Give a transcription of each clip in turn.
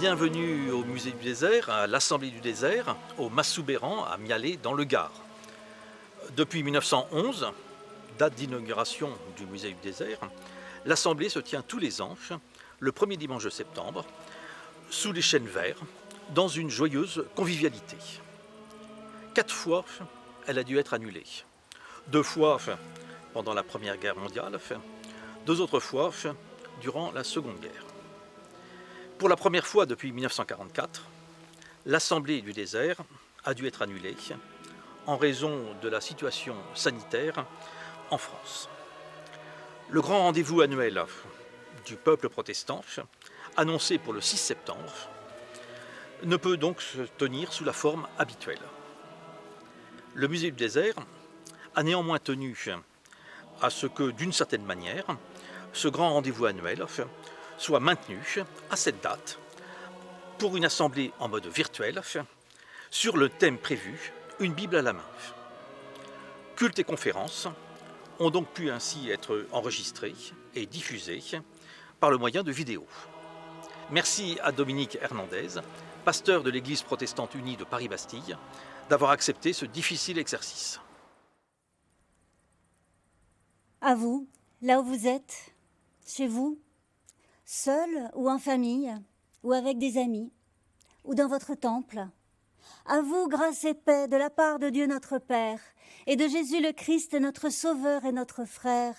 Bienvenue au Musée du désert, à l'Assemblée du désert, au Massoubéran, à Mialet, dans le Gard. Depuis 1911, date d'inauguration du Musée du désert, l'Assemblée se tient tous les ans, le premier dimanche de septembre, sous les chênes verts, dans une joyeuse convivialité. 4 fois, elle a dû être annulée. 2 fois pendant la Première Guerre mondiale, 2 autres fois durant la Seconde Guerre. Pour la première fois depuis 1944, l'Assemblée du désert a dû être annulée en raison de la situation sanitaire en France. Le grand rendez-vous annuel du peuple protestant, annoncé pour le 6 septembre, ne peut donc se tenir sous la forme habituelle. Le Musée du désert a néanmoins tenu à ce que, d'une certaine manière, ce grand rendez-vous annuel soit maintenu à cette date pour une assemblée en mode virtuel sur le thème prévu, une Bible à la main. Culte et conférences ont donc pu ainsi être enregistrés et diffusés par le moyen de vidéos. Merci à Dominique Hernandez, pasteur de l'Église protestante unie de Paris-Bastille, d'avoir accepté ce difficile exercice. À vous, là où vous êtes, chez vous, seul ou en famille, ou avec des amis, ou dans votre temple. À vous, grâce et paix de la part de Dieu notre Père et de Jésus le Christ, notre Sauveur et notre Frère,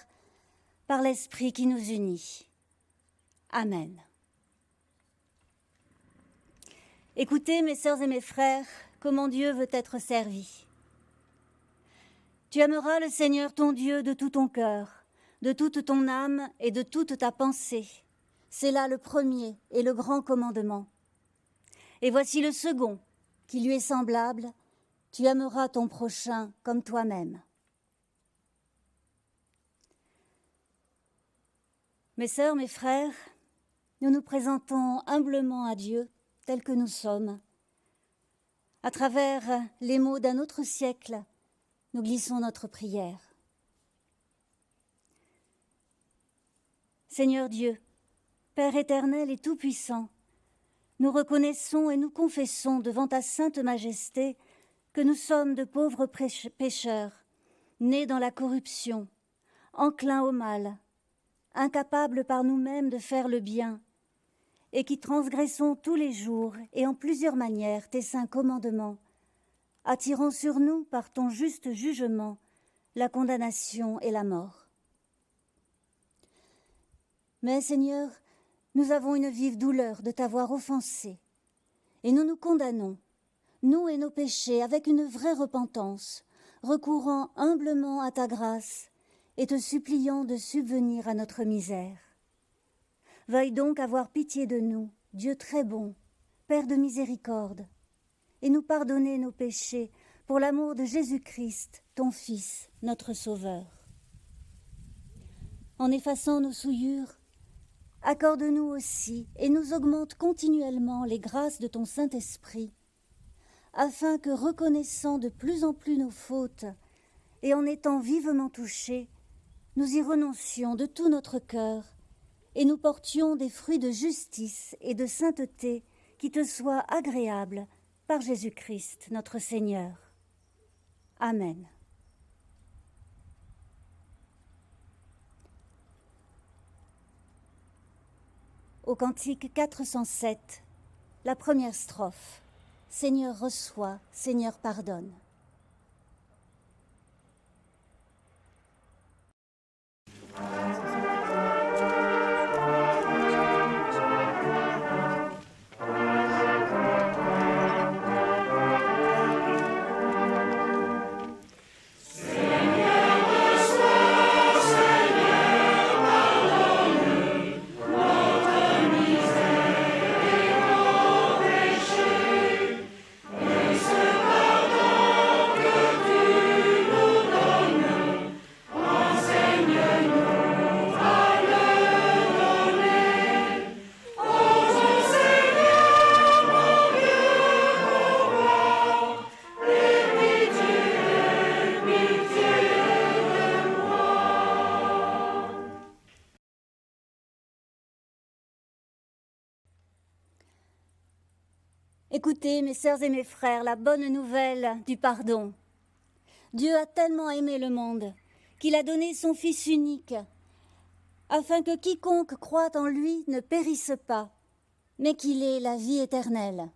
par l'Esprit qui nous unit. Amen. Écoutez, mes sœurs et mes frères, comment Dieu veut être servi. Tu aimeras le Seigneur ton Dieu de tout ton cœur, de toute ton âme et de toute ta pensée. C'est là le premier et le grand commandement. Et voici le second, qui lui est semblable, tu aimeras ton prochain comme toi-même. Mes sœurs, mes frères, nous nous présentons humblement à Dieu, tels que nous sommes. À travers les mots d'un autre siècle, nous glissons notre prière. Seigneur Dieu, Père éternel et tout-puissant, nous reconnaissons et nous confessons devant ta sainte majesté que nous sommes de pauvres pécheurs, nés dans la corruption, enclins au mal, incapables par nous-mêmes de faire le bien, et qui transgressons tous les jours et en plusieurs manières tes saints commandements, attirant sur nous par ton juste jugement la condamnation et la mort. Mais Seigneur, nous avons une vive douleur de t'avoir offensé, et nous nous condamnons, nous et nos péchés, avec une vraie repentance, recourant humblement à ta grâce et te suppliant de subvenir à notre misère. Veuille donc avoir pitié de nous, Dieu très bon, Père de miséricorde, et nous pardonner nos péchés pour l'amour de Jésus-Christ, ton Fils, notre Sauveur. En effaçant nos souillures, accorde-nous aussi et nous augmente continuellement les grâces de ton Saint-Esprit, afin que, reconnaissant de plus en plus nos fautes et en étant vivement touchés, nous y renoncions de tout notre cœur et nous portions des fruits de justice et de sainteté qui te soient agréables par Jésus-Christ, notre Seigneur. Amen. Au cantique 407, la première strophe. Seigneur reçois, Seigneur pardonne. Pardonne Écoutez, mes sœurs et mes frères, la bonne nouvelle du pardon. Dieu a tellement aimé le monde qu'il a donné son Fils unique, afin que quiconque croit en lui ne périsse pas, mais qu'il ait la vie éternelle.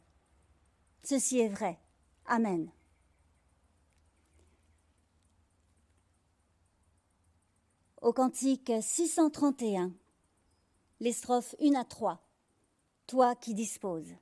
Ceci est vrai. Amen. Au cantique 631, les strophes 1 à 3. Toi qui disposes.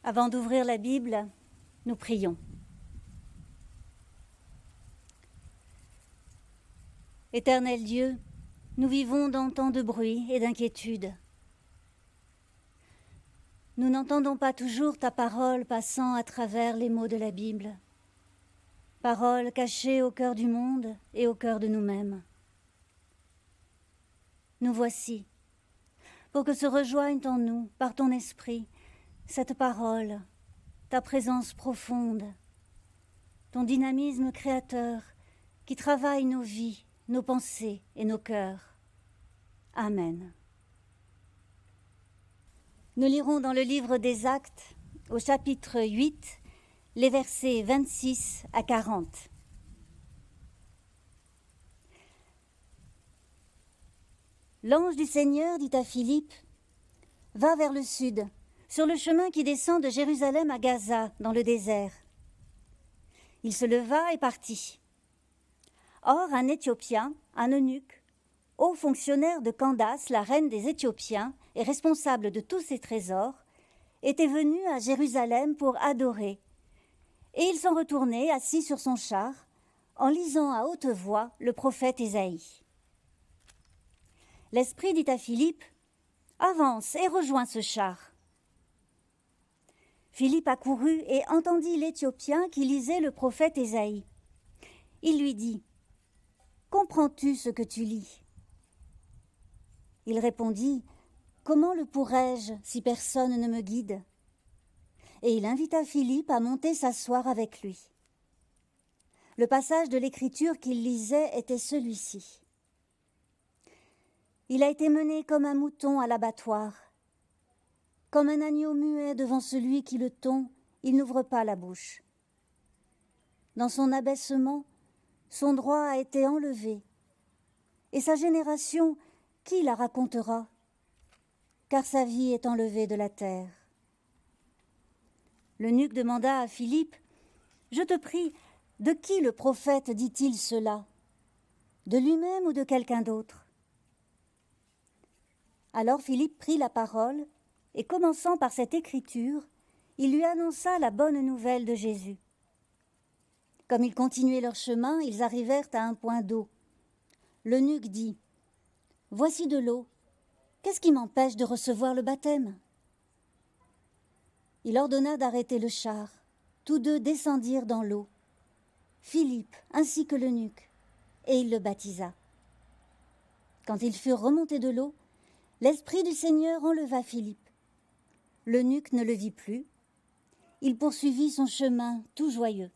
Avant d'ouvrir la Bible, nous prions. Éternel Dieu, nous vivons dans tant de bruit et d'inquiétude. Nous n'entendons pas toujours ta parole passant à travers les mots de la Bible. Parole cachée au cœur du monde et au cœur de nous-mêmes. Nous voici, pour que se rejoignent en nous, par ton esprit, cette parole, ta présence profonde, ton dynamisme créateur qui travaille nos vies, nos pensées et nos cœurs. Amen. Nous lirons dans le livre des Actes, au chapitre 8, les versets 26 à 40. L'ange du Seigneur dit à Philippe, « Va vers le sud, sur le chemin qui descend de Jérusalem à Gaza, dans le désert. » Il se leva et partit. Or, un Éthiopien, un eunuque, haut fonctionnaire de Candace, la reine des Éthiopiens, et responsable de tous ses trésors, était venu à Jérusalem pour adorer. Et il s'en retournait, assis sur son char, en lisant à haute voix le prophète Ésaïe. L'Esprit dit à Philippe, « Avance et rejoins ce char. » Philippe accourut et entendit l'Éthiopien qui lisait le prophète Ésaïe. Il lui dit, « Comprends-tu ce que tu lis ?» Il répondit, « Comment le pourrais-je si personne ne me guide ?» Et il invita Philippe à monter s'asseoir avec lui. Le passage de l'Écriture qu'il lisait était celui-ci. « Il a été mené comme un mouton à l'abattoir. Comme un agneau muet devant celui qui le tond, il n'ouvre pas la bouche. Dans son abaissement, son droit a été enlevé. Et sa génération, qui la racontera? Car sa vie est enlevée de la terre. » L'eunuque demanda à Philippe, « Je te prie, de qui le prophète dit-il cela? De lui-même ou de quelqu'un d'autre ?» Alors Philippe prit la parole, et commençant par cette écriture, il lui annonça la bonne nouvelle de Jésus. Comme ils continuaient leur chemin, ils arrivèrent à un point d'eau. L'eunuque dit : « Voici de l'eau. Qu'est-ce qui m'empêche de recevoir le baptême ?» Il ordonna d'arrêter le char. Tous deux descendirent dans l'eau, Philippe ainsi que l'eunuque, et il le baptisa. Quand ils furent remontés de l'eau, l'Esprit du Seigneur enleva Philippe. L'eunuque ne le vit plus. Il poursuivit son chemin tout joyeux.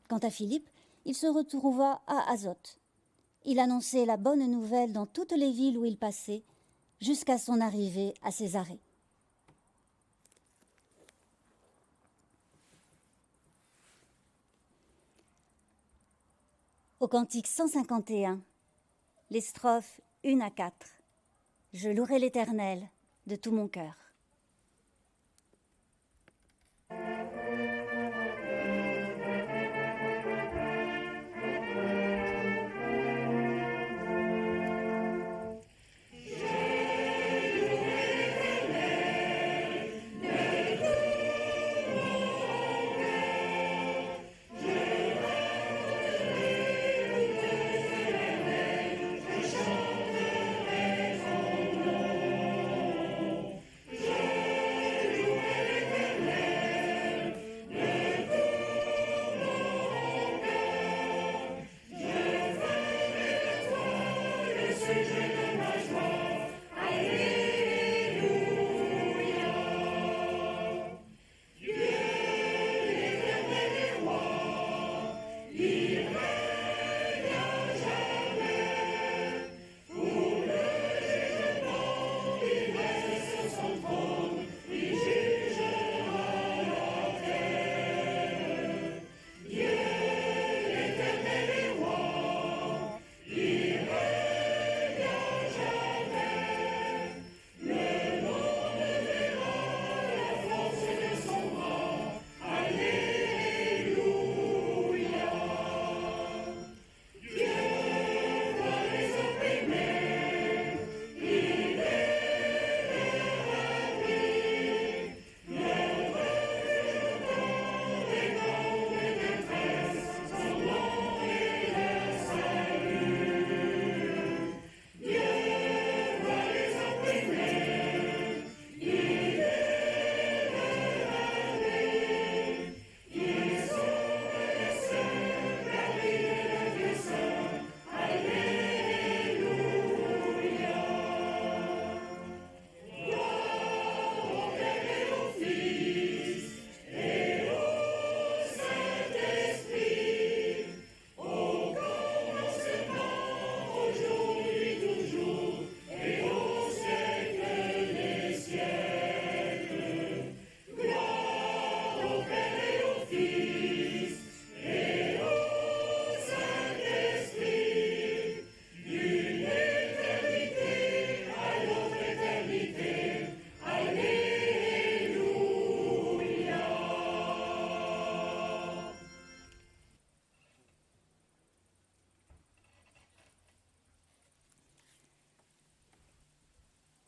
Quant à Philippe, il se retrouva à Azote. Il annonçait la bonne nouvelle dans toutes les villes où il passait, jusqu'à son arrivée à Césarée. Au cantique 151, les strophes 1 à 4. Je louerai l'Éternel de tout mon cœur.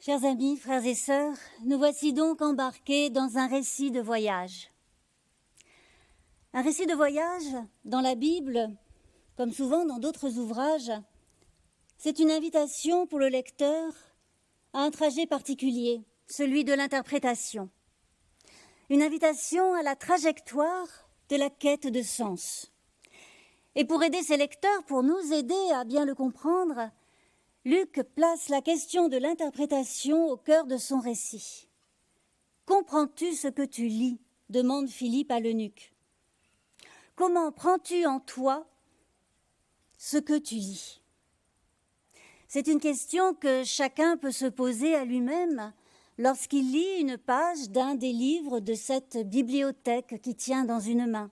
Chers amis, frères et sœurs, nous voici donc embarqués dans un récit de voyage. Un récit de voyage, dans la Bible, comme souvent dans d'autres ouvrages, c'est une invitation pour le lecteur à un trajet particulier, celui de l'interprétation. Une invitation à la trajectoire de la quête de sens. Et pour aider ses lecteurs, pour nous aider à bien le comprendre, Luc place la question de l'interprétation au cœur de son récit. « Comprends-tu ce que tu lis ?» demande Philippe à l'eunuque. « Comment prends-tu en toi ce que tu lis ?» C'est une question que chacun peut se poser à lui-même lorsqu'il lit une page d'un des livres de cette bibliothèque qui tient dans une main.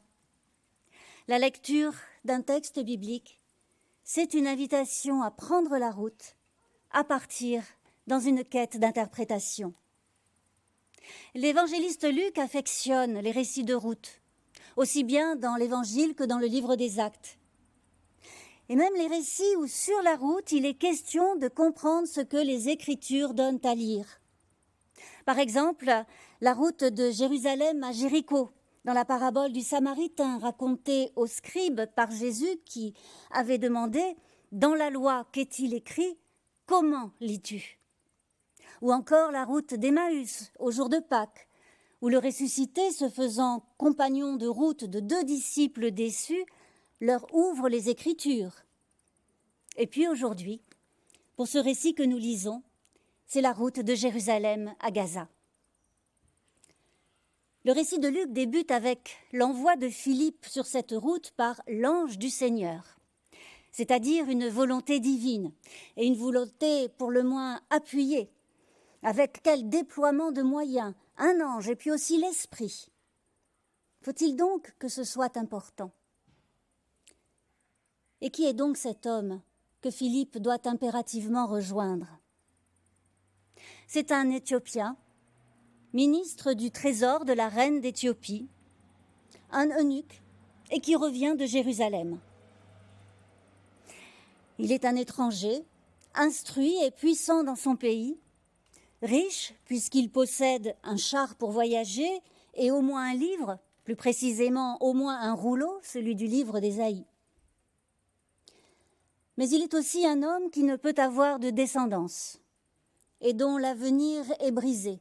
La lecture d'un texte biblique, c'est une invitation à prendre la route, à partir dans une quête d'interprétation. L'évangéliste Luc affectionne les récits de route, aussi bien dans l'Évangile que dans le livre des Actes. Et même les récits où, sur la route, il est question de comprendre ce que les Écritures donnent à lire. Par exemple, la route de Jérusalem à Jéricho, dans la parabole du Samaritain racontée aux scribes par Jésus qui avait demandé « Dans la loi, qu'est-il écrit ? Comment lis-tu » Ou encore la route d'Emmaüs au jour de Pâques, où le ressuscité, se faisant compagnon de route de 2 disciples déçus, leur ouvre les Écritures. Et puis aujourd'hui, pour ce récit que nous lisons, c'est la route de Jérusalem à Gaza. Le récit de Luc débute avec l'envoi de Philippe sur cette route par l'ange du Seigneur, c'est-à-dire une volonté divine et une volonté pour le moins appuyée. Avec quel déploiement de moyens, un ange et puis aussi l'esprit. Faut-il donc que ce soit important ? Et qui est donc cet homme que Philippe doit impérativement rejoindre ? C'est un Éthiopien, ministre du trésor de la reine d'Éthiopie, un eunuque et qui revient de Jérusalem. Il est un étranger, instruit et puissant dans son pays, riche puisqu'il possède un char pour voyager et au moins un livre, plus précisément au moins un rouleau, celui du livre d'Ésaïe. Mais il est aussi un homme qui ne peut avoir de descendance et dont l'avenir est brisé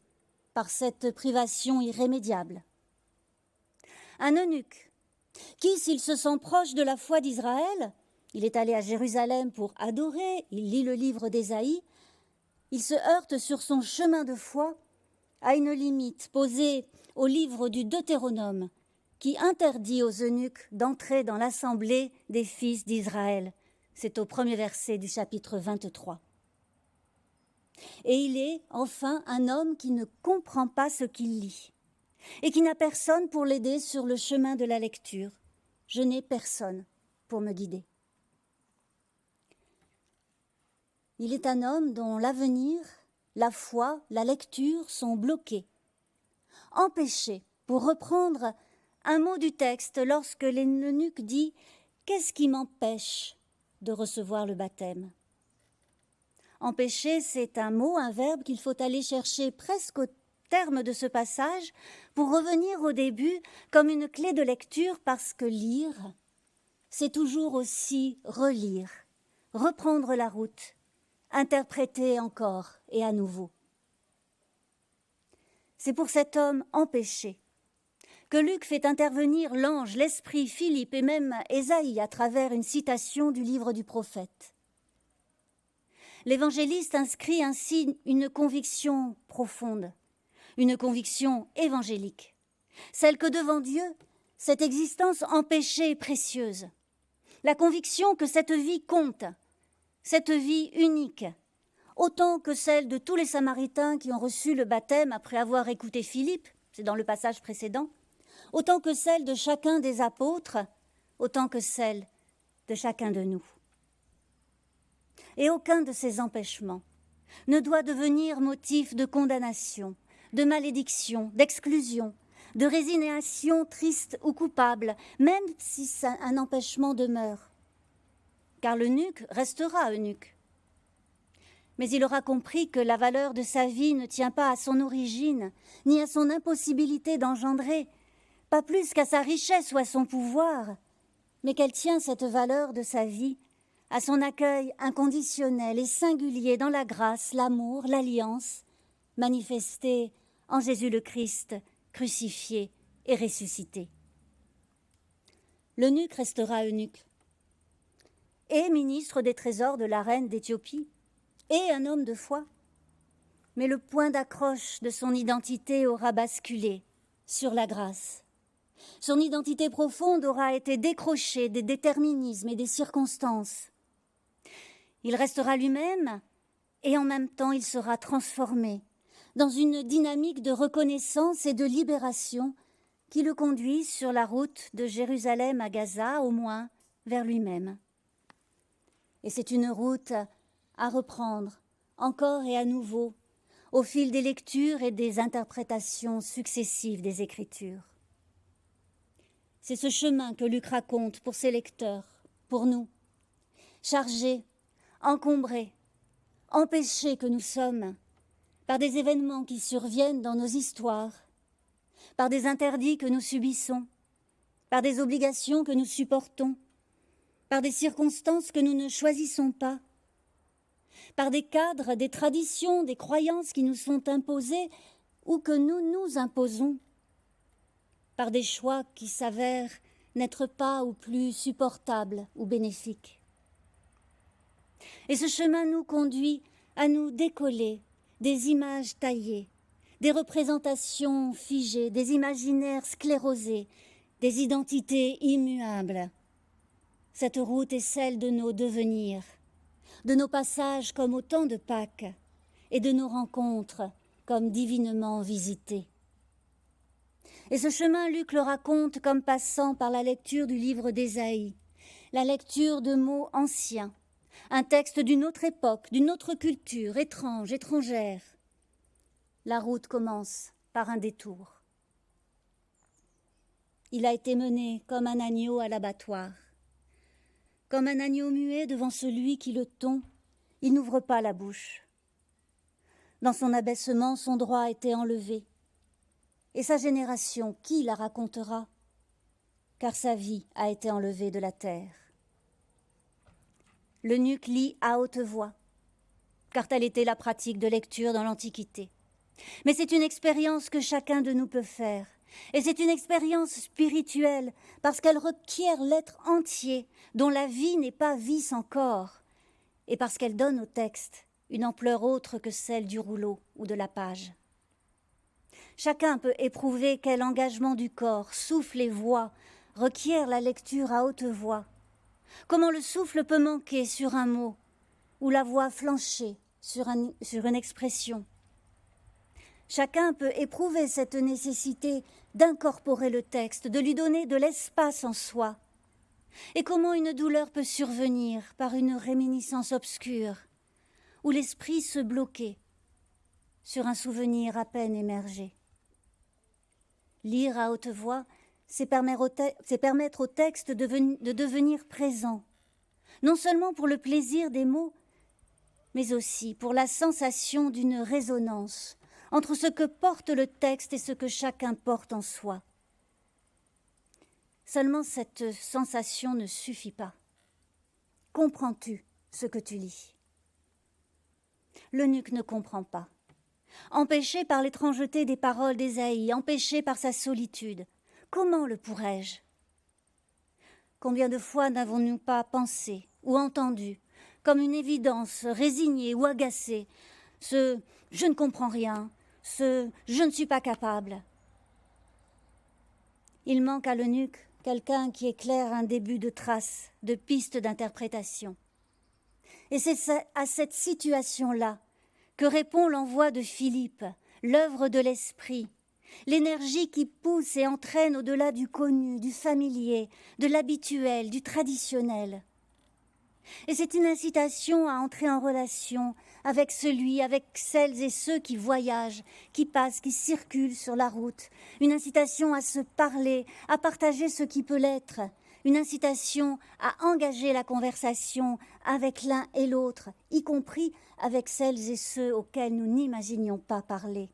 par cette privation irrémédiable. Un eunuque qui, s'il se sent proche de la foi d'Israël, il est allé à Jérusalem pour adorer, il lit le livre d'Ésaïe, il se heurte sur son chemin de foi à une limite posée au livre du Deutéronome qui interdit aux eunuques d'entrer dans l'assemblée des fils d'Israël. C'est au premier verset du chapitre 23. Et il est, enfin, un homme qui ne comprend pas ce qu'il lit et qui n'a personne pour l'aider sur le chemin de la lecture. Je n'ai personne pour me guider. Il est un homme dont l'avenir, la foi, la lecture sont bloqués, empêchés, pour reprendre un mot du texte lorsque l'eunuque dit « Qu'est-ce qui m'empêche de recevoir le baptême ?» Empêcher, c'est un mot, un verbe qu'il faut aller chercher presque au terme de ce passage pour revenir au début comme une clé de lecture parce que lire, c'est toujours aussi relire, reprendre la route, interpréter encore et à nouveau. C'est pour cet homme empêché que Luc fait intervenir l'ange, l'esprit, Philippe et même Ésaïe à travers une citation du livre du prophète. L'évangéliste inscrit ainsi une conviction profonde, une conviction évangélique, celle que devant Dieu, cette existence empêchée est précieuse, la conviction que cette vie compte, cette vie unique, autant que celle de tous les Samaritains qui ont reçu le baptême après avoir écouté Philippe, c'est dans le passage précédent, autant que celle de chacun des apôtres, autant que celle de chacun de nous. Et aucun de ces empêchements ne doit devenir motif de condamnation, de malédiction, d'exclusion, de résignation triste ou coupable, même si un empêchement demeure. Car l'eunuque restera eunuque. Mais il aura compris que la valeur de sa vie ne tient pas à son origine, ni à son impossibilité d'engendrer, pas plus qu'à sa richesse ou à son pouvoir, mais qu'elle tient cette valeur de sa vie à son accueil inconditionnel et singulier dans la grâce, l'amour, l'alliance, manifestée en Jésus le Christ, crucifié et ressuscité. L'eunuque restera eunuque, et ministre des trésors de la reine d'Éthiopie, et un homme de foi. Mais le point d'accroche de son identité aura basculé sur la grâce. Son identité profonde aura été décrochée des déterminismes et des circonstances. Il restera lui-même et en même temps il sera transformé dans une dynamique de reconnaissance et de libération qui le conduit sur la route de Jérusalem à Gaza, au moins vers lui-même. Et c'est une route à reprendre encore et à nouveau au fil des lectures et des interprétations successives des Écritures. C'est ce chemin que Luc raconte pour ses lecteurs, pour nous, chargés, encombrés, empêchés que nous sommes par des événements qui surviennent dans nos histoires, par des interdits que nous subissons, par des obligations que nous supportons, par des circonstances que nous ne choisissons pas, par des cadres, des traditions, des croyances qui nous sont imposées ou que nous nous imposons, par des choix qui s'avèrent n'être pas ou plus supportables ou bénéfiques. Et ce chemin nous conduit à nous décoller des images taillées, des représentations figées, des imaginaires sclérosés, des identités immuables. Cette route est celle de nos devenirs, de nos passages comme au temps de Pâques et de nos rencontres comme divinement visitées. Et ce chemin, Luc le raconte comme passant par la lecture du livre d'Ésaïe, la lecture de mots anciens, un texte d'une autre époque, d'une autre culture, étrange, étrangère. La route commence par un détour. Il a été mené comme un agneau à l'abattoir. Comme un agneau muet devant celui qui le tond, il n'ouvre pas la bouche. Dans son abaissement, son droit a été enlevé. Et sa génération, qui la racontera? Car sa vie a été enlevée de la terre. L'eunuque lit à haute voix, car telle était la pratique de lecture dans l'Antiquité. Mais c'est une expérience que chacun de nous peut faire. Et c'est une expérience spirituelle, parce qu'elle requiert l'être entier, dont la vie n'est pas vie sans corps, et parce qu'elle donne au texte une ampleur autre que celle du rouleau ou de la page. Chacun peut éprouver quel engagement du corps, souffle et voix, requiert la lecture à haute voix. Comment le souffle peut manquer sur un mot, ou la voix flancher sur une expression. Chacun peut éprouver cette nécessité d'incorporer le texte, de lui donner de l'espace en soi. Et comment une douleur peut survenir par une réminiscence obscure, où l'esprit se bloquait sur un souvenir à peine émergé. Lire à haute voix, c'est permettre au texte de devenir présent, non seulement pour le plaisir des mots, mais aussi pour la sensation d'une résonance entre ce que porte le texte et ce que chacun porte en soi. Seulement cette sensation ne suffit pas. Comprends-tu ce que tu lis? L'eunuque ne comprend pas. Empêché par l'étrangeté des paroles d'Ésaïe, empêché par sa solitude, comment le pourrais-je? Combien de fois n'avons-nous pas pensé ou entendu, comme une évidence, résignée ou agacée, ce « je ne comprends rien », ce « je ne suis pas capable ». Il manque à l'eunuque quelqu'un qui éclaire un début de trace, de piste d'interprétation. Et c'est à cette situation-là que répond l'envoi de Philippe, l'œuvre de l'esprit, l'énergie qui pousse et entraîne au-delà du connu, du familier, de l'habituel, du traditionnel. Et c'est une incitation à entrer en relation avec celles et ceux qui voyagent, qui passent, qui circulent sur la route. Une incitation à se parler, à partager ce qui peut l'être. Une incitation à engager la conversation avec l'un et l'autre, y compris avec celles et ceux auxquels nous n'imaginions pas parler.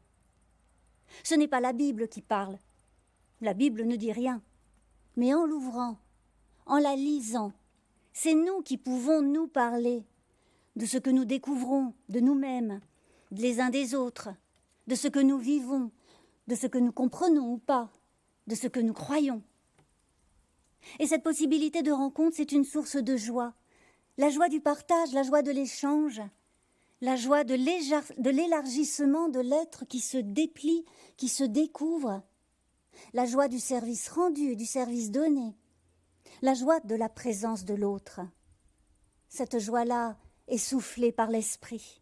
Ce n'est pas la Bible qui parle. La Bible ne dit rien. Mais en l'ouvrant, en la lisant, c'est nous qui pouvons nous parler de ce que nous découvrons de nous-mêmes, les uns des autres, de ce que nous vivons, de ce que nous comprenons ou pas, de ce que nous croyons. Et cette possibilité de rencontre, c'est une source de joie. La joie du partage, la joie de l'échange, la joie de l'élargissement de l'être qui se déplie, qui se découvre, la joie du service rendu, du service donné, la joie de la présence de l'autre. Cette joie-là est soufflée par l'esprit,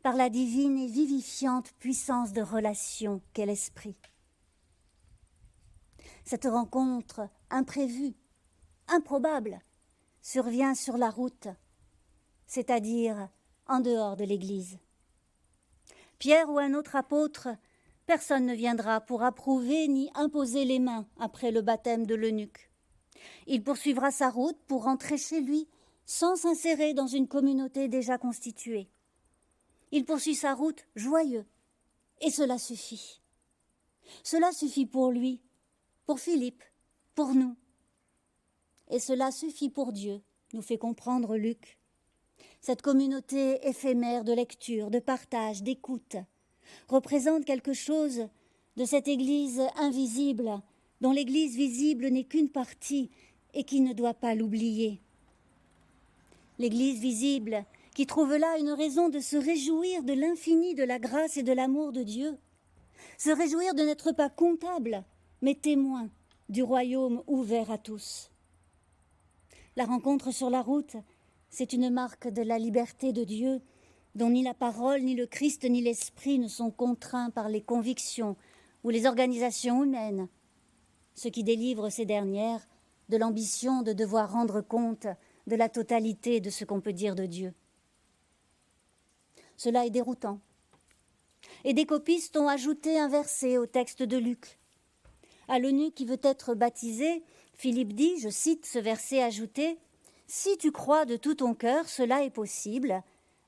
par la divine et vivifiante puissance de relation qu'est l'esprit. Cette rencontre imprévue, improbable, survient sur la route, c'est-à-dire en dehors de l'Église. Pierre ou un autre apôtre, personne ne viendra pour approuver ni imposer les mains après le baptême de l'eunuque. Il poursuivra sa route pour rentrer chez lui sans s'insérer dans une communauté déjà constituée. Il poursuit sa route joyeux. Et cela suffit. Cela suffit pour lui, pour Philippe, pour nous. Et cela suffit pour Dieu, nous fait comprendre Luc. Cette communauté éphémère de lecture, de partage, d'écoute, représente quelque chose de cette Église invisible, dont l'Église visible n'est qu'une partie et qui ne doit pas l'oublier. L'Église visible qui trouve là une raison de se réjouir de l'infini de la grâce et de l'amour de Dieu, se réjouir de n'être pas comptable, mais témoin du royaume ouvert à tous. La rencontre sur la route, c'est une marque de la liberté de Dieu, dont ni la parole, ni le Christ, ni l'Esprit ne sont contraints par les convictions ou les organisations humaines, ce qui délivre ces dernières de l'ambition de devoir rendre compte de la totalité de ce qu'on peut dire de Dieu. Cela est déroutant. Et des copistes ont ajouté un verset au texte de Luc. À l'eunuque qui veut être baptisé, Philippe dit, je cite ce verset ajouté, « Si tu crois de tout ton cœur, cela est possible. »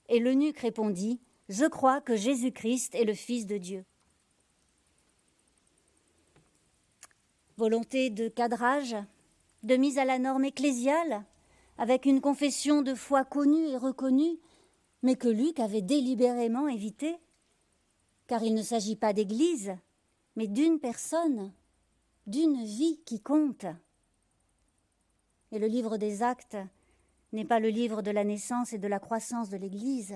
Et l'eunuque répondit, « Je crois que Jésus-Christ est le Fils de Dieu. » Volonté de cadrage, de mise à la norme ecclésiale, avec une confession de foi connue et reconnue, mais que Luc avait délibérément évitée, car il ne s'agit pas d'église, mais d'une personne, d'une vie qui compte. Et le livre des Actes n'est pas le livre de la naissance et de la croissance de l'Église,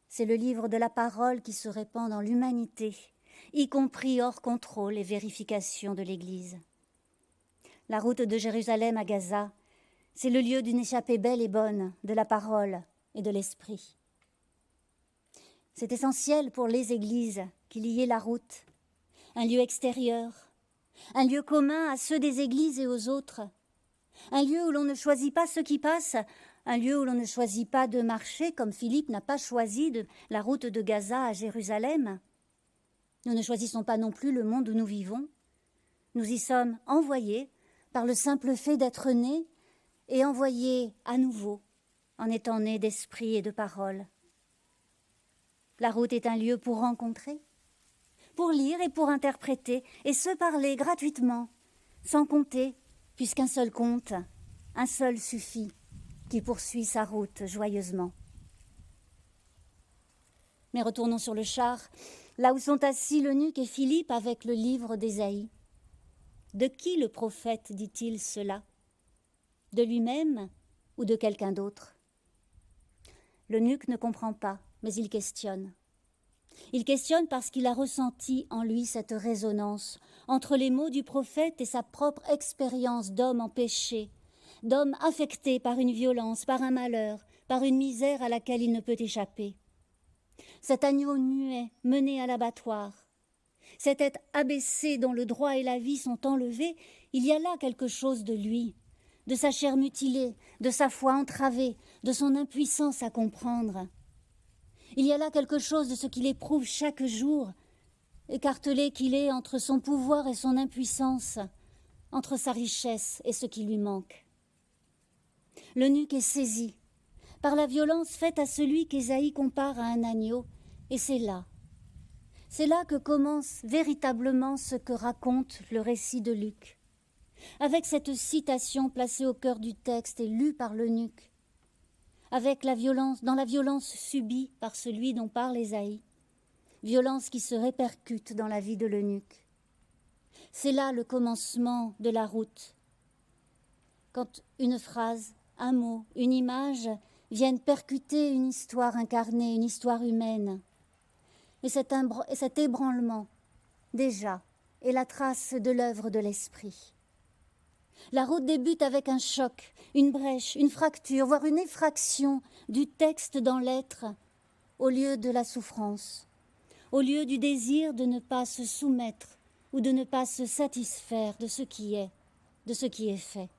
c'est le livre de la parole qui se répand dans l'humanité, y compris hors contrôle et vérification de l'Église. La route de Jérusalem à Gaza, c'est le lieu d'une échappée belle et bonne de la parole et de l'esprit. C'est essentiel pour les églises qu'il y ait la route, un lieu extérieur, un lieu commun à ceux des églises et aux autres, un lieu où l'on ne choisit pas ceux qui passent, un lieu où l'on ne choisit pas de marcher comme Philippe n'a pas choisi la route de Gaza à Jérusalem. Nous ne choisissons pas non plus le monde où nous vivons. Nous y sommes envoyés par le simple fait d'être nés et envoyés à nouveau en étant nés d'esprit et de parole. La route est un lieu pour rencontrer, pour lire et pour interpréter, et se parler gratuitement, sans compter, puisqu'un seul compte, un seul suffit, qui poursuit sa route joyeusement. Mais retournons sur le char, là où sont assis l'eunuque et Philippe avec le livre d'Ésaïe. De qui le prophète dit-il cela? De lui-même ou de quelqu'un d'autre? L'eunuque ne comprend pas, mais il questionne. Il questionne parce qu'il a ressenti en lui cette résonance entre les mots du prophète et sa propre expérience d'homme en péché, d'homme affecté par une violence, par un malheur, par une misère à laquelle il ne peut échapper. Cet agneau muet mené à l'abattoir, cette tête abaissée dont le droit et la vie sont enlevés, il y a là quelque chose de lui, de sa chair mutilée, de sa foi entravée, de son impuissance à comprendre. Il y a là quelque chose de ce qu'il éprouve chaque jour, écartelé qu'il est entre son pouvoir et son impuissance, entre sa richesse et ce qui lui manque. L'eunuque est saisi par la violence faite à celui qu'Ésaïe compare à un agneau, et c'est là que commence véritablement ce que raconte le récit de Luc, avec cette citation placée au cœur du texte et lue par l'eunuque, avec dans la violence subie par celui dont parle Ésaïe, violence qui se répercute dans la vie de l'eunuque. C'est là le commencement de la route, quand une phrase, un mot, une image viennent percuter une histoire incarnée, une histoire humaine. Et cet ébranlement, déjà, est la trace de l'œuvre de l'esprit. La route débute avec un choc, une brèche, une fracture, voire une effraction du texte dans l'être, au lieu de la souffrance, au lieu du désir de ne pas se soumettre ou de ne pas se satisfaire de ce qui est fait.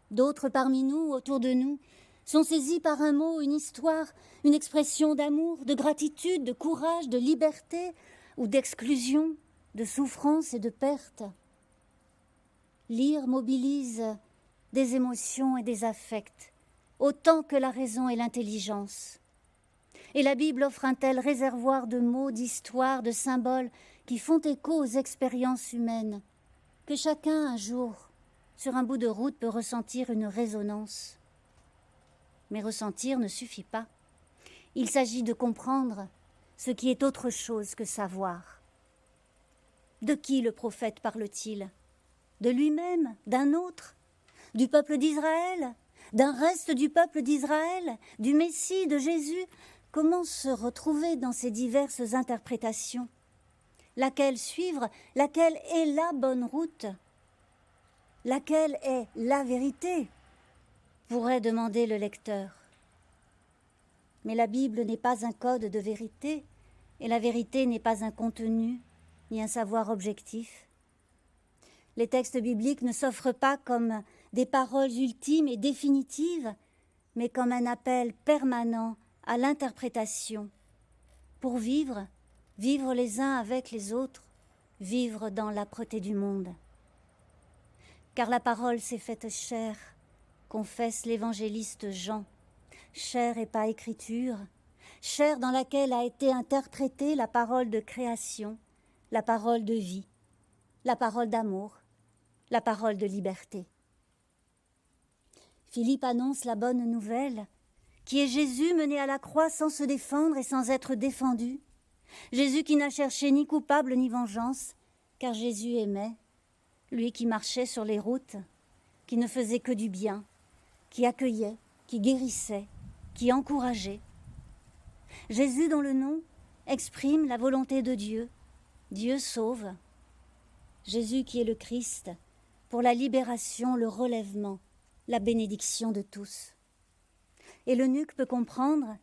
D'autres parmi nous, autour de nous, sont saisis par un mot, une histoire, une expression d'amour, de gratitude, de courage, de liberté ou d'exclusion, de souffrance et de perte. Lire mobilise des émotions et des affects, autant que la raison et l'intelligence. Et la Bible offre un tel réservoir de mots, d'histoires, de symboles qui font écho aux expériences humaines, que chacun un jour, sur un bout de route, peut ressentir une résonance. Mais ressentir ne suffit pas. Il s'agit de comprendre ce qui est autre chose que savoir. De qui le prophète parle-t-il? De lui-même? D'un autre? Du peuple d'Israël? D'un reste du peuple d'Israël? Du Messie, de Jésus? Comment se retrouver dans ces diverses interprétations? Laquelle suivre? Laquelle est la bonne route? Laquelle est la vérité? Pourrait demander le lecteur. Mais la Bible n'est pas un code de vérité, et la vérité n'est pas un contenu, ni un savoir objectif. Les textes bibliques ne s'offrent pas comme des paroles ultimes et définitives, mais comme un appel permanent à l'interprétation, pour vivre les uns avec les autres, vivre dans l'âpreté du monde. Car la parole s'est faite chair, confesse l'évangéliste Jean, chair et pas écriture, chair dans laquelle a été interprétée la parole de création, la parole de vie, la parole d'amour, la parole de liberté. Philippe annonce la bonne nouvelle, qui est Jésus mené à la croix sans se défendre et sans être défendu, Jésus qui n'a cherché ni coupable ni vengeance, car Jésus aimait, lui qui marchait sur les routes, qui ne faisait que du bien, qui accueillait, qui guérissait, qui encourageait. Jésus dont le nom exprime la volonté de Dieu. Dieu sauve. Jésus qui est le Christ, pour la libération, le relèvement, la bénédiction de tous. Et l'eunuque peut comprendre,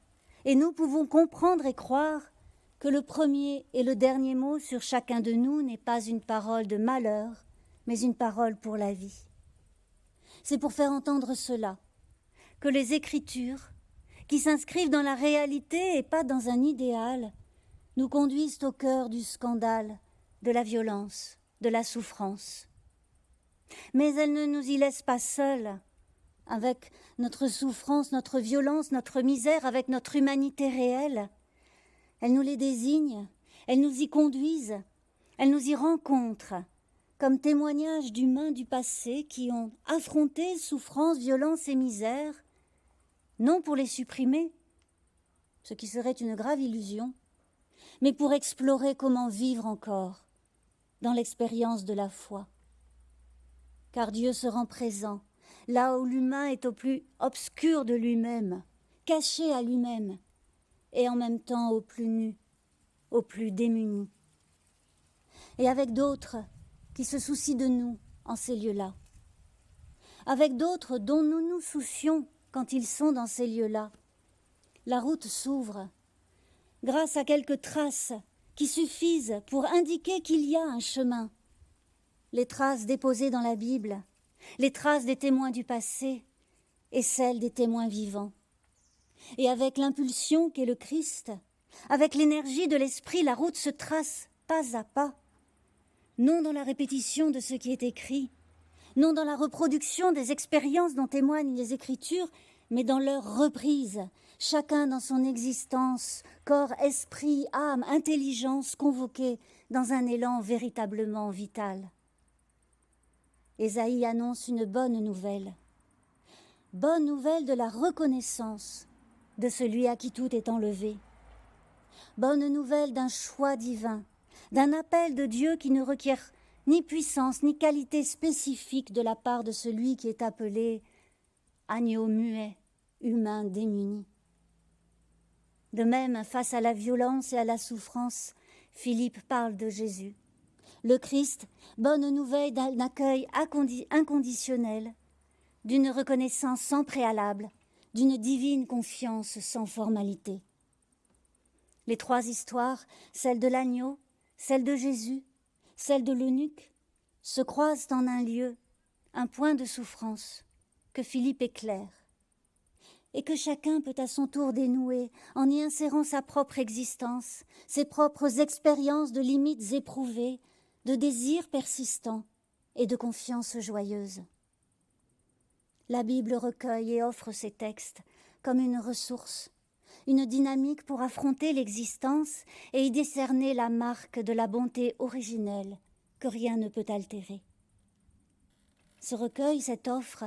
et nous pouvons comprendre et croire que le premier et le dernier mot sur chacun de nous n'est pas une parole de malheur, mais une parole pour la vie. C'est pour faire entendre cela que les Écritures, qui s'inscrivent dans la réalité et pas dans un idéal, nous conduisent au cœur du scandale, de la violence, de la souffrance. Mais elles ne nous y laissent pas seuls, avec notre souffrance, notre violence, notre misère, avec notre humanité réelle. Elles nous les désignent, elles nous y conduisent, elles nous y rencontrent, comme témoignages d'humains du passé qui ont affronté souffrance, violence et misère, non pour les supprimer, ce qui serait une grave illusion, mais pour explorer comment vivre encore dans l'expérience de la foi. Car Dieu se rend présent, là où l'humain est au plus obscur de lui-même, caché à lui-même, et en même temps au plus nu, au plus démuni. Et avec d'autres qui se soucient de nous en ces lieux-là. Avec d'autres dont nous nous soucions quand ils sont dans ces lieux-là. La route s'ouvre, grâce à quelques traces qui suffisent pour indiquer qu'il y a un chemin. Les traces déposées dans la Bible, les traces des témoins du passé et celles des témoins vivants. Et avec l'impulsion qu'est le Christ, avec l'énergie de l'Esprit, la route se trace pas à pas, non dans la répétition de ce qui est écrit, non dans la reproduction des expériences dont témoignent les Écritures, mais dans leur reprise, chacun dans son existence, corps, esprit, âme, intelligence convoquée dans un élan véritablement vital. Ésaïe annonce une bonne nouvelle de la reconnaissance de celui à qui tout est enlevé. Bonne nouvelle d'un choix divin, d'un appel de Dieu qui ne requiert ni puissance ni qualité spécifique de la part de celui qui est appelé agneau muet, humain démuni. De même, face à la violence et à la souffrance, Philippe parle de Jésus. Le Christ, bonne nouvelle d'un accueil inconditionnel, d'une reconnaissance sans préalable, d'une divine confiance sans formalité. Les trois histoires, celle de l'agneau, celle de Jésus, celle de l'eunuque, se croisent en un lieu, un point de souffrance que Philippe éclaire et que chacun peut à son tour dénouer en y insérant sa propre existence, ses propres expériences de limites éprouvées, de désirs persistants et de confiance joyeuse. La Bible recueille et offre ces textes comme une ressource une dynamique pour affronter l'existence et y décerner la marque de la bonté originelle que rien ne peut altérer. Ce recueil, cette offre,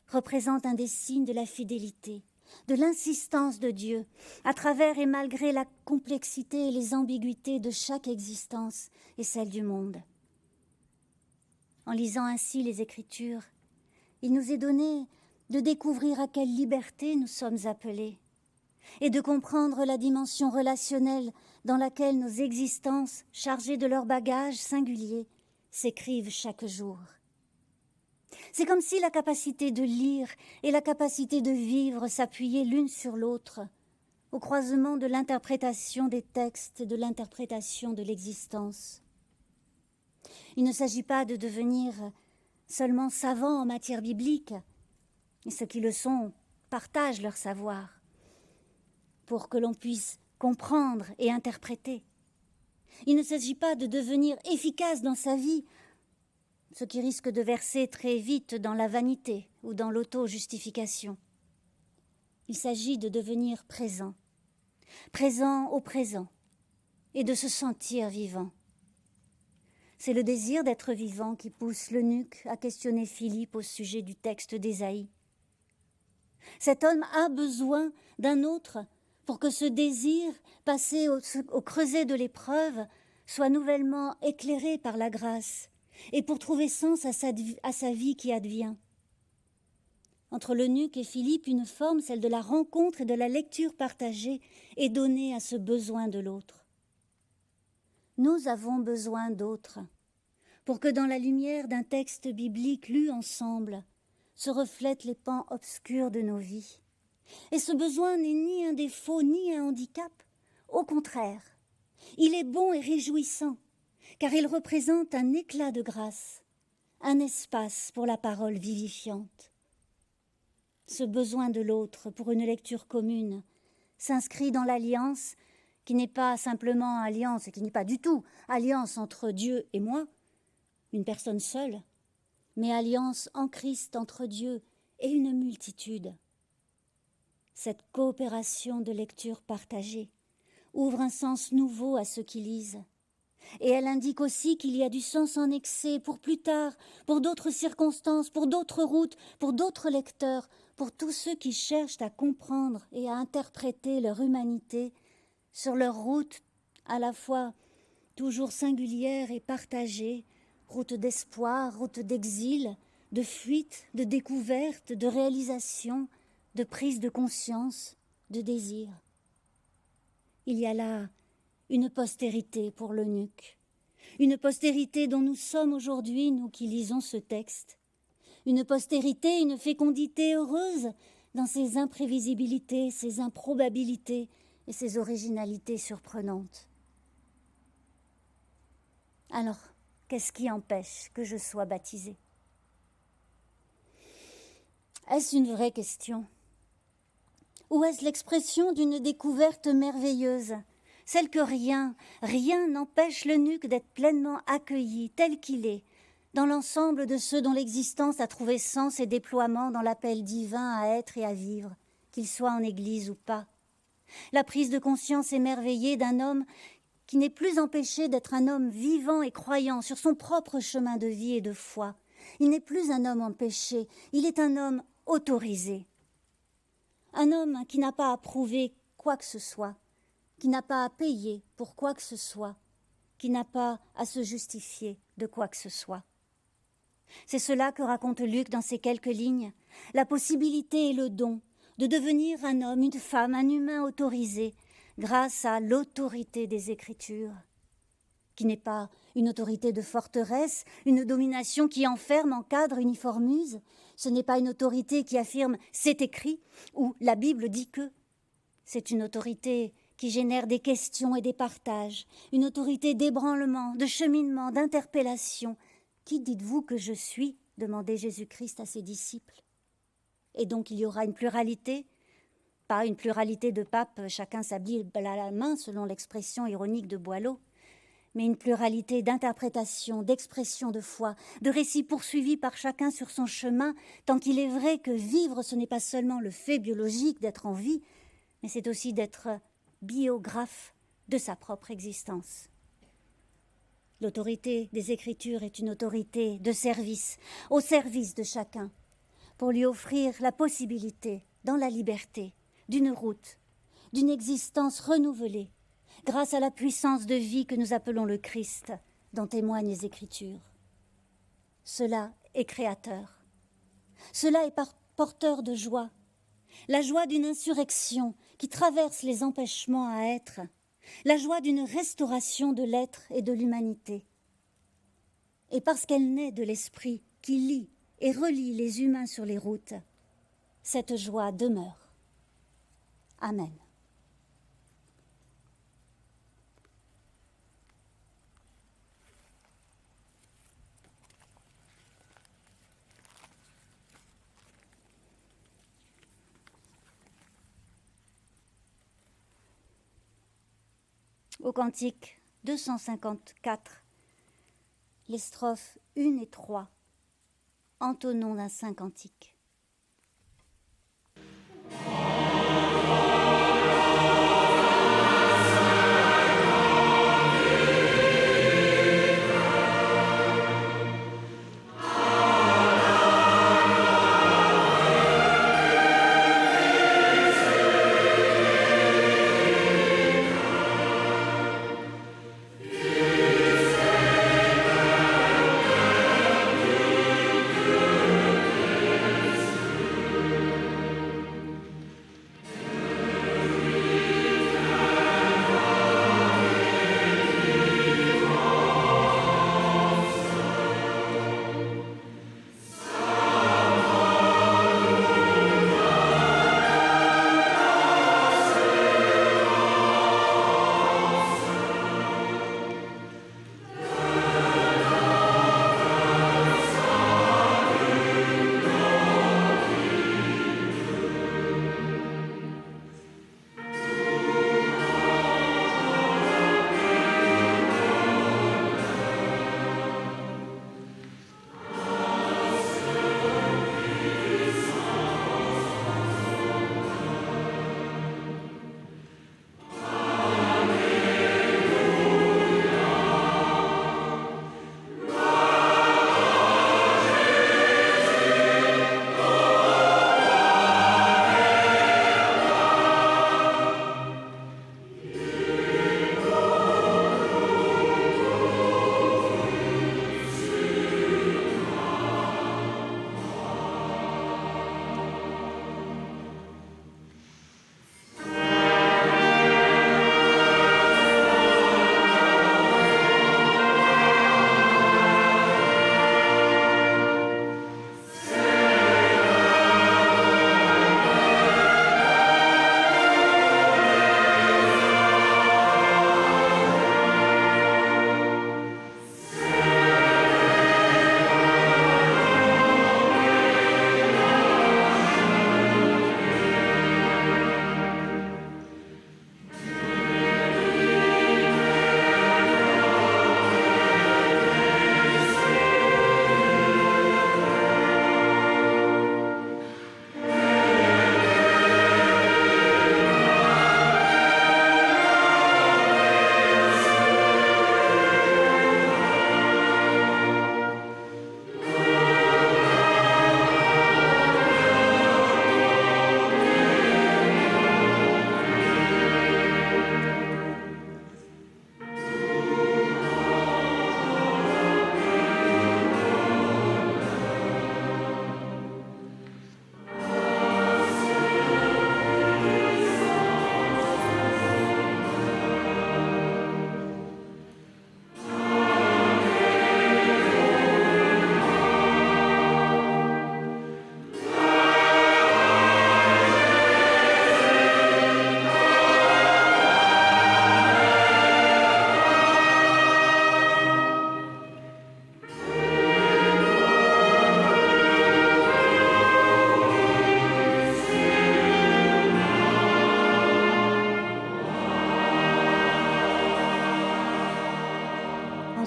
représente un des signes de la fidélité, de l'insistance de Dieu, à travers et malgré la complexité et les ambiguïtés de chaque existence et celle du monde. En lisant ainsi les Écritures, il nous est donné de découvrir à quelle liberté nous sommes appelés et de comprendre la dimension relationnelle dans laquelle nos existences, chargées de leurs bagages singuliers, s'écrivent chaque jour. C'est comme si la capacité de lire et la capacité de vivre s'appuyaient l'une sur l'autre, au croisement de l'interprétation des textes et de l'interprétation de l'existence. Il ne s'agit pas de devenir seulement savants en matière biblique, et ceux qui le sont partagent leur savoir, pour que l'on puisse comprendre et interpréter. Il ne s'agit pas de devenir efficace dans sa vie, ce qui risque de verser très vite dans la vanité ou dans l'auto-justification. Il s'agit de devenir présent, présent au présent, et de se sentir vivant. C'est le désir d'être vivant qui pousse l'eunuque à questionner Philippe au sujet du texte d'Ésaïe. Cet homme a besoin d'un autre pour que ce désir, passé au creuset de l'épreuve, soit nouvellement éclairé par la grâce et pour trouver sens à sa vie qui advient. Entre l'eunuque et Philippe, une forme, celle de la rencontre et de la lecture partagée, est donnée à ce besoin de l'autre. Nous avons besoin d'autres, pour que dans la lumière d'un texte biblique lu ensemble, se reflètent les pans obscurs de nos vies. Et ce besoin n'est ni un défaut, ni un handicap. Au contraire, il est bon et réjouissant, car il représente un éclat de grâce, un espace pour la parole vivifiante. Ce besoin de l'autre pour une lecture commune s'inscrit dans l'alliance qui n'est pas simplement alliance, et qui n'est pas du tout alliance entre Dieu et moi, une personne seule, mais alliance en Christ entre Dieu et une multitude. Cette coopération de lecture partagée ouvre un sens nouveau à ceux qui lisent. Et elle indique aussi qu'il y a du sens en excès pour plus tard, pour d'autres circonstances, pour d'autres routes, pour d'autres lecteurs, pour tous ceux qui cherchent à comprendre et à interpréter leur humanité sur leur route à la fois toujours singulière et partagée, route d'espoir, route d'exil, de fuite, de découverte, de réalisation, de prise de conscience, de désir. Il y a là une postérité pour l'eunuque, une postérité dont nous sommes aujourd'hui, nous qui lisons ce texte, une postérité, une fécondité heureuse dans ses imprévisibilités, ses improbabilités et ses originalités surprenantes. Alors, qu'est-ce qui empêche que je sois baptisée ? Est-ce une vraie question ? Ou est-ce l'expression d'une découverte merveilleuse, celle que rien n'empêche l'eunuque d'être pleinement accueilli tel qu'il est, dans l'ensemble de ceux dont l'existence a trouvé sens et déploiement dans l'appel divin à être et à vivre, qu'il soit en église ou pas. La prise de conscience émerveillée d'un homme qui n'est plus empêché d'être un homme vivant et croyant sur son propre chemin de vie et de foi. Il n'est plus un homme empêché, il est un homme autorisé. Un homme qui n'a pas à prouver quoi que ce soit, qui n'a pas à payer pour quoi que ce soit, qui n'a pas à se justifier de quoi que ce soit. C'est cela que raconte Luc dans ces quelques lignes, la possibilité et le don de devenir un homme, une femme, un humain autorisé grâce à l'autorité des Écritures, qui n'est pas une autorité de forteresse, une domination qui enferme, encadre, uniformise. Ce n'est pas une autorité qui affirme « c'est écrit » ou « la Bible dit que ». C'est une autorité qui génère des questions et des partages, une autorité d'ébranlement, de cheminement, d'interpellation. « Qui dites-vous que je suis ?» demandait Jésus-Christ à ses disciples. Et donc il y aura une pluralité, pas une pluralité de papes, chacun sa Bible à la main, selon l'expression ironique de Boileau, mais une pluralité d'interprétations, d'expressions de foi, de récits poursuivis par chacun sur son chemin, tant qu'il est vrai que vivre, ce n'est pas seulement le fait biologique d'être en vie, mais c'est aussi d'être biographe de sa propre existence. L'autorité des Écritures est une autorité de service, au service de chacun, pour lui offrir la possibilité, dans la liberté, d'une route, d'une existence renouvelée, grâce à la puissance de vie que nous appelons le Christ, dont témoignent les Écritures. Cela est créateur. Cela est porteur de joie, la joie d'une insurrection qui traverse les empêchements à être, la joie d'une restauration de l'être et de l'humanité. Et parce qu'elle naît de l'esprit qui lie et relie les humains sur les routes, cette joie demeure. Amen. Au cantique 254, les strophes 1 et 3, entonnons d'un saint cantique.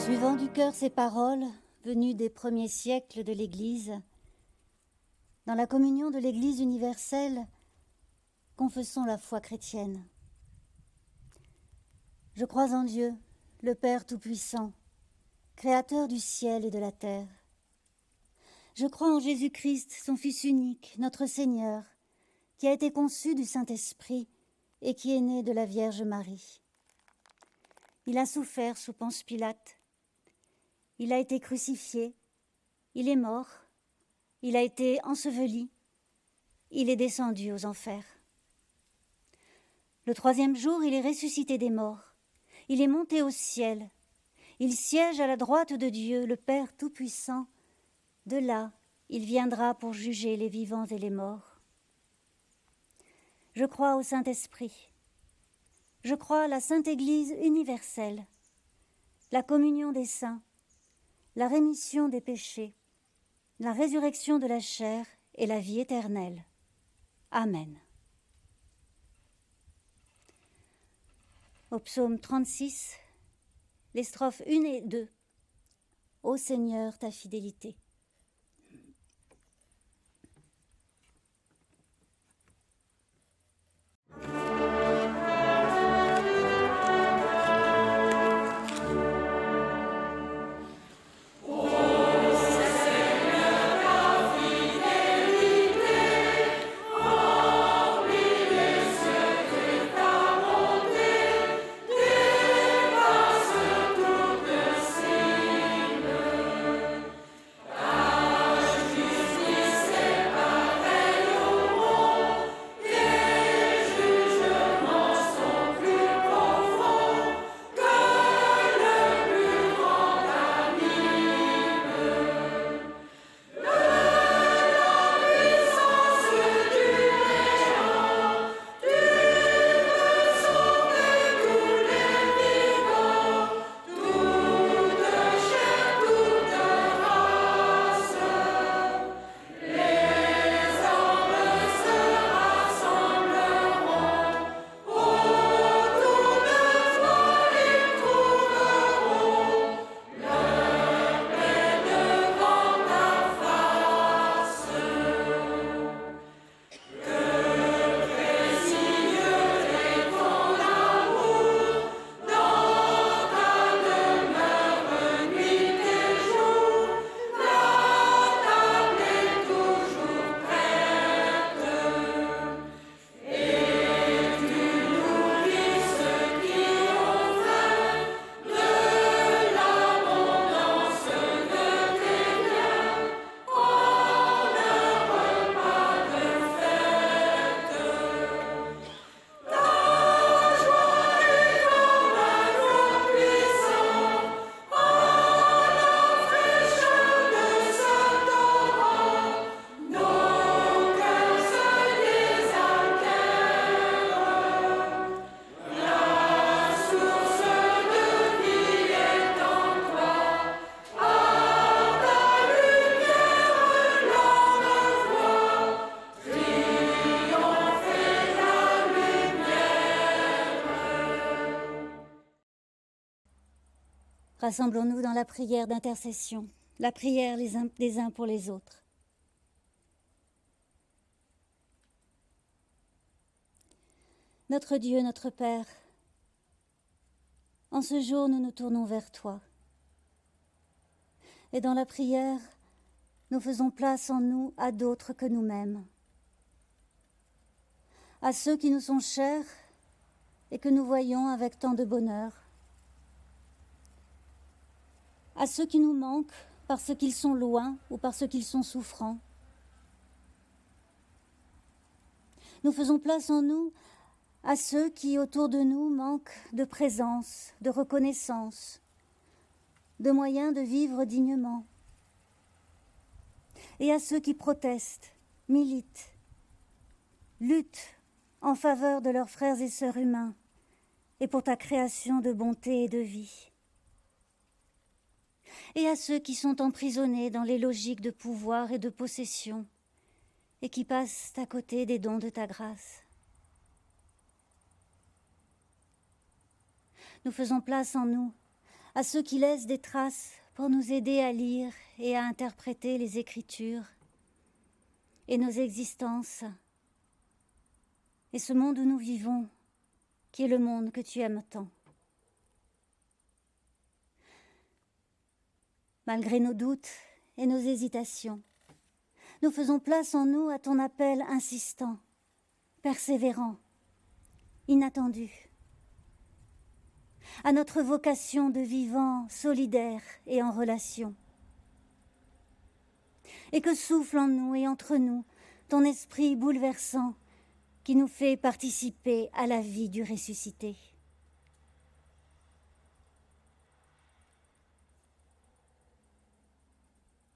Suivant du cœur ces paroles, venues des premiers siècles de l'Église, dans la communion de l'Église universelle, confessons la foi chrétienne. Je crois en Dieu, le Père Tout-Puissant, Créateur du ciel et de la terre. Je crois en Jésus-Christ, son Fils unique, notre Seigneur, qui a été conçu du Saint-Esprit et qui est né de la Vierge Marie. Il a souffert sous Ponce Pilate. Il a été crucifié. Il est mort. Il a été enseveli. Il est descendu aux enfers. Le 3e jour, il est ressuscité des morts. Il est monté au ciel. Il siège à la droite de Dieu, le Père Tout-Puissant. De là, il viendra pour juger les vivants et les morts. Je crois au Saint-Esprit. Je crois à la Sainte Église universelle, la communion des saints, la rémission des péchés, la résurrection de la chair et la vie éternelle. Amen. Au psaume 36, les strophes 1 et 2. Ô Seigneur, ta fidélité. Rassemblons-nous dans la prière d'intercession, la prière des uns pour les autres. Notre Dieu, notre Père, en ce jour, nous nous tournons vers toi. Et dans la prière, nous faisons place en nous à d'autres que nous-mêmes, à ceux qui nous sont chers et que nous voyons avec tant de bonheur, à ceux qui nous manquent parce qu'ils sont loin ou parce qu'ils sont souffrants. Nous faisons place en nous à ceux qui, autour de nous, manquent de présence, de reconnaissance, de moyens de vivre dignement, et à ceux qui protestent, militent, luttent en faveur de leurs frères et sœurs humains et pour ta création de bonté et de vie. Et à ceux qui sont emprisonnés dans les logiques de pouvoir et de possession et qui passent à côté des dons de ta grâce. Nous faisons place en nous à ceux qui laissent des traces pour nous aider à lire et à interpréter les Écritures et nos existences, et ce monde où nous vivons, qui est le monde que tu aimes tant. Malgré nos doutes et nos hésitations, nous faisons place en nous à ton appel insistant, persévérant, inattendu, à notre vocation de vivant solidaire et en relation. Et que souffle en nous et entre nous ton esprit bouleversant qui nous fait participer à la vie du ressuscité.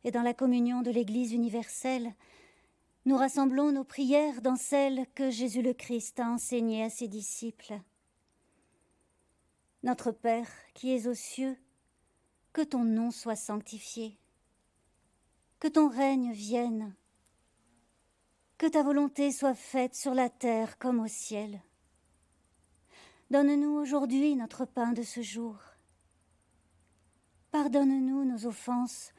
Et dans la communion de l'Église universelle, nous rassemblons nos prières dans celles que Jésus le Christ a enseignées à ses disciples. Notre Père qui es aux cieux, que ton nom soit sanctifié, que ton règne vienne, que ta volonté soit faite sur la terre comme au ciel. Donne-nous aujourd'hui notre pain de ce jour. Pardonne-nous nos offenses,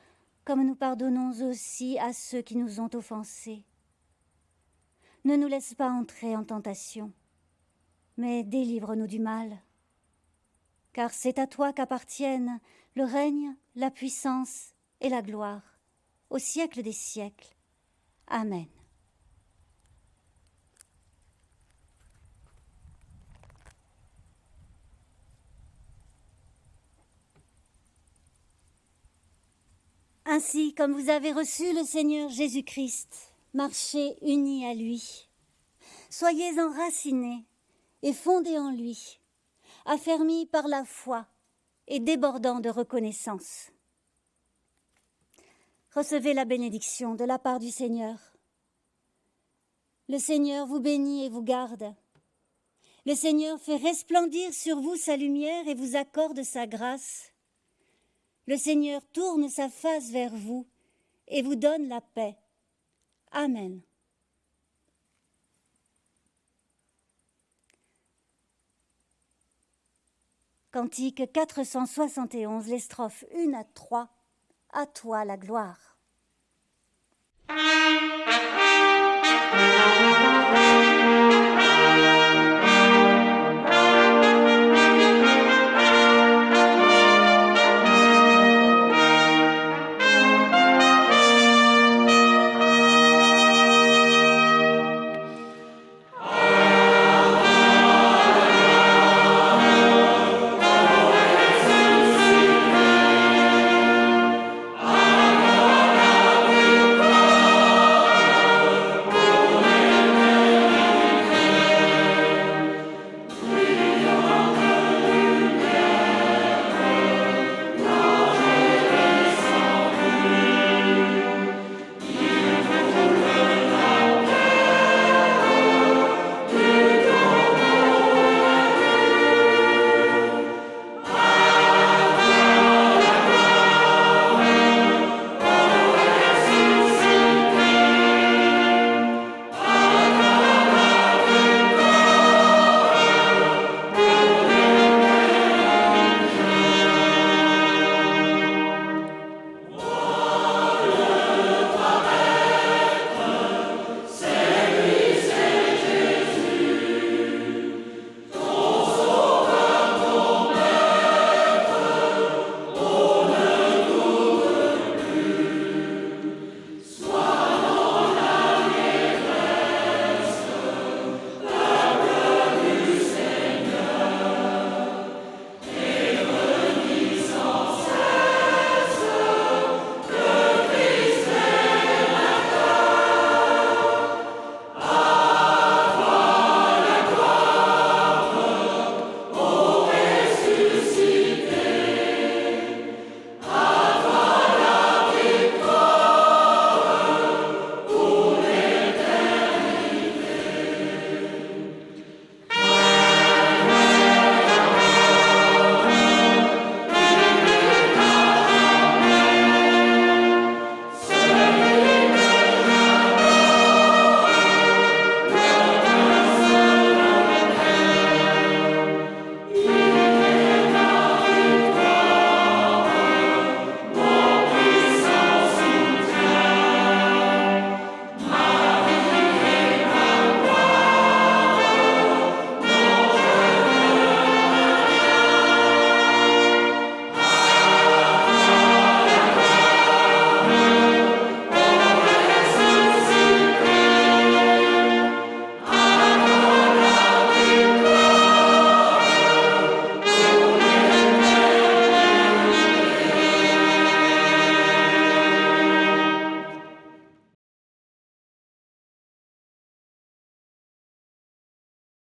comme nous pardonnons aussi à ceux qui nous ont offensés. Ne nous laisse pas entrer en tentation, mais délivre-nous du mal. Car c'est à toi qu'appartiennent le règne, la puissance et la gloire, au siècle des siècles. Amen. Ainsi, comme vous avez reçu le Seigneur Jésus-Christ, marchez unis à lui. Soyez enracinés et fondés en lui, affermis par la foi et débordant de reconnaissance. Recevez la bénédiction de la part du Seigneur. Le Seigneur vous bénit et vous garde. Le Seigneur fait resplendir sur vous sa lumière et vous accorde sa grâce. Le Seigneur tourne sa face vers vous et vous donne la paix. Amen. Cantique 471, les strophes 1 à 3. À toi la gloire.